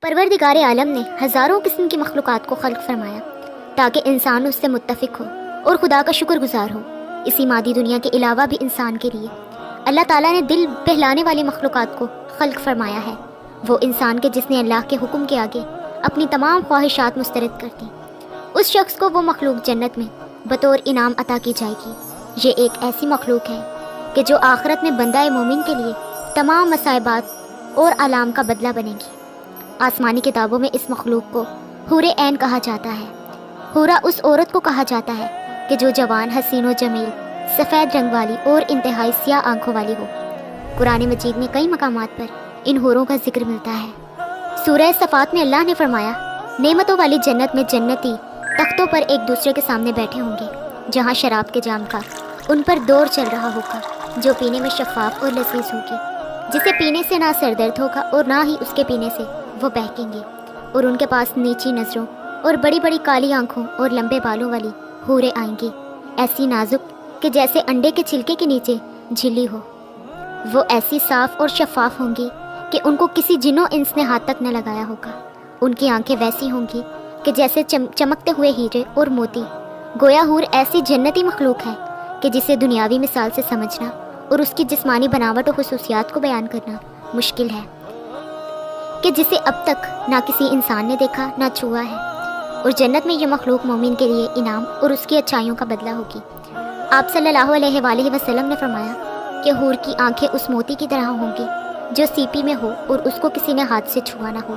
پروردگار عالم نے ہزاروں قسم کی مخلوقات کو خلق فرمایا تاکہ انسان اس سے متفق ہو اور خدا کا شکر گزار ہو۔ اسی مادی دنیا کے علاوہ بھی انسان کے لیے اللہ تعالیٰ نے دل بہلانے والی مخلوقات کو خلق فرمایا ہے، وہ انسان کے جس نے اللہ کے حکم کے آگے اپنی تمام خواہشات مسترد کر دیں۔ اس شخص کو وہ مخلوق جنت میں بطور انعام عطا کی جائے گی۔ یہ ایک ایسی مخلوق ہے کہ جو آخرت میں بندہ مومن کے لیے تمام مصائبات اور علام کا بدلہ بنے گی۔ آسمانی کتابوں میں اس مخلوق کو حور عین کہا جاتا ہے۔ حورا اس عورت کو کہا جاتا ہے کہ جو جوان، حسین و جمیل، سفید رنگ والی اور انتہائی سیاہ آنکھوں والی ہو۔ قرآن مجید میں کئی مقامات پر ان حوروں کا ذکر ملتا ہے۔ سورہ صفات میں اللہ نے فرمایا، نعمتوں والی جنت میں جنتی تختوں پر ایک دوسرے کے سامنے بیٹھے ہوں گے، جہاں شراب کے جام کا ان پر دور چل رہا ہوگا، جو پینے میں شفاف اور لذیذ ہوگی، جسے پینے سے نہ سر درد ہوگا اور نہ ہی اس کے پینے سے وہ بہکیں گے۔ اور ان کے پاس نیچی نظروں اور بڑی بڑی کالی آنکھوں اور لمبے بالوں والی حوریں آئیں گی، ایسی نازک کہ جیسے انڈے کے چھلکے کے نیچے جھلی ہو۔ وہ ایسی صاف اور شفاف ہوں گی کہ ان کو کسی جن و انس نے ہاتھ تک نہ لگایا ہوگا۔ ان کی آنکھیں ویسی ہوں گی کہ جیسے چمکتے ہوئے ہیرے اور موتی۔ گویا حور ایسی جنتی مخلوق ہے کہ جسے دنیاوی مثال سے سمجھنا اور اس کی جسمانی بناوٹ و خصوصیات کو بیان کرنا مشکل ہے، کہ جسے اب تک نہ کسی انسان نے دیکھا نہ چھوا ہے۔ اور جنت میں یہ مخلوق مومن کے لیے انعام اور اس کی اچھائیوں کا بدلہ ہوگی۔ آپ صلی اللہ علیہ وآلہ وسلم نے فرمایا کہ حور کی آنکھیں اس موتی کی طرح ہوں گی جو سیپی میں ہو اور اس کو کسی نے ہاتھ سے چھوا نہ ہو۔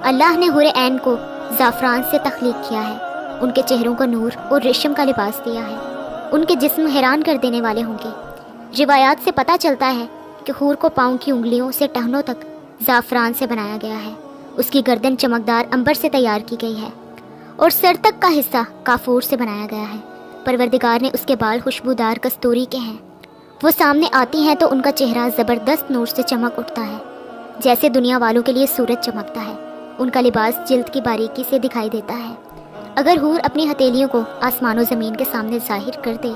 اللہ نے حور عین کو زعفران سے تخلیق کیا ہے، ان کے چہروں کو نور اور ریشم کا لباس دیا ہے، ان کے جسم حیران کر دینے والے ہوں گے۔ روایات سے پتہ چلتا ہے کہ حور کو پاؤں کی انگلیوں سے ٹہنوں تک زعفران سے بنایا گیا ہے، اس کی گردن چمکدار عنبر سے تیار کی گئی ہے اور سر تک کا حصہ کافور سے بنایا گیا ہے۔ پروردگار نے اس کے بال خوشبودار کستوری کے ہیں، وہ سامنے آتی ہیں تو ان کا چہرہ زبردست نور سے چمک اٹھتا ہے، جیسے دنیا والوں کے لیے سورج چمکتا ہے۔ ان کا لباس جلد کی باریکی سے دکھائی دیتا ہے۔ اگر حور اپنی ہتھیلیوں کو آسمان و زمین کے سامنے ظاہر کر دے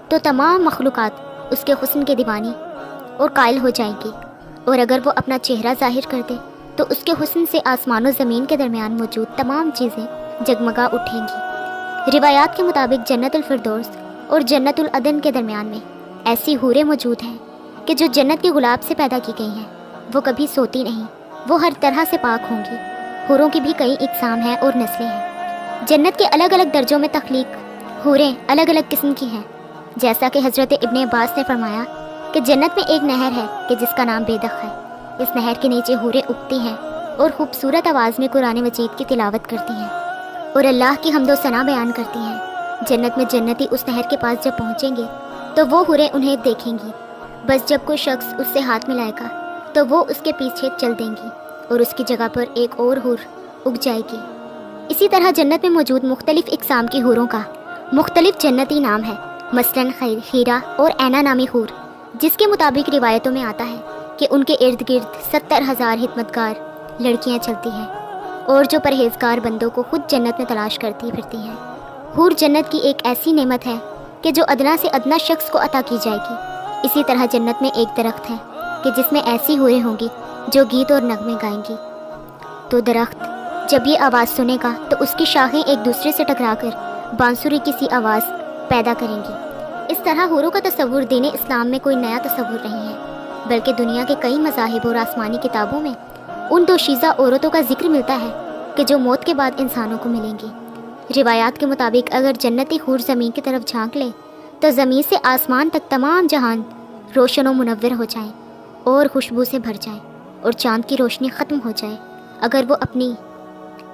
تو تمام مخلوقات اس کے حسن کے دیوانی اور قائل ہو جائیں گی، اور اگر وہ اپنا چہرہ ظاہر کر دے تو اس کے حسن سے آسمان و زمین کے درمیان موجود تمام چیزیں جگمگا اٹھیں گی۔ روایات کے مطابق جنت الفردوس اور جنت العدن کے درمیان میں ایسی حوریں موجود ہیں کہ جو جنت کے گلاب سے پیدا کی گئی ہیں، وہ کبھی سوتی نہیں، وہ ہر طرح سے پاک ہوں گی۔ حوروں کی بھی کئی اقسام ہیں اور نسلیں ہیں۔ جنت کے الگ الگ درجوں میں تخلیق حوریں الگ الگ قسم کی ہیں، جیسا کہ حضرت ابن عباس نے فرمایا کہ جنت میں ایک نہر ہے کہ جس کا نام بیدخ ہے، اس نہر کے نیچے حوریں اگتی ہیں اور خوبصورت آواز میں قرآن مجید کی تلاوت کرتی ہیں اور اللہ کی حمد و ثنا بیان کرتی ہیں۔ جنت میں جنتی اس نہر کے پاس جب پہنچیں گے تو وہ حوریں انہیں دیکھیں گی، بس جب کوئی شخص اس سے ہاتھ ملائے گا تو وہ اس کے پیچھے چل دیں گی اور اس کی جگہ پر ایک اور حور اگ جائے گی۔ اسی طرح جنت میں موجود مختلف اقسام کی حوروں کا مختلف جنتی نام ہے، مثلاً خیرہ اور عینہ نامی حور، جس کے مطابق روایتوں میں آتا ہے کہ ان کے ارد گرد 70,000 حکمتگار لڑکیاں چلتی ہیں اور جو پرہیزگار بندوں کو خود جنت میں تلاش کرتی پھرتی ہیں۔ حور جنت کی ایک ایسی نعمت ہے کہ جو ادنا سے ادنا شخص کو عطا کی جائے گی۔ اسی طرح جنت میں ایک درخت ہے کہ جس میں ایسی حوریں ہوں گی جو گیت اور نغمے گائیں گی، تو درخت جب یہ آواز سنے گا تو اس کی شاخیں ایک دوسرے سے ٹکرا کر بانسری کی سی آواز پیدا کریں گی۔ اس طرح حوروں کا تصور دین اسلام میں کوئی نیا تصور نہیں ہے، بلکہ دنیا کے کئی مذاہب اور آسمانی کتابوں میں ان دوشیزہ عورتوں کا ذکر ملتا ہے کہ جو موت کے بعد انسانوں کو ملیں گی۔ روایات کے مطابق اگر جنتی حور زمین کی طرف جھانک لے تو زمین سے آسمان تک تمام جہان روشن و منور ہو جائیں اور خوشبو سے بھر جائیں اور چاند کی روشنی ختم ہو جائے۔ اگر وہ اپنی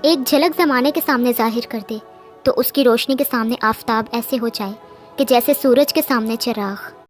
ایک جھلک زمانے کے سامنے ظاہر کر دے تو اس کی روشنی کے سامنے آفتاب ایسے ہو جائے کہ جیسے سورج کے سامنے چراغ۔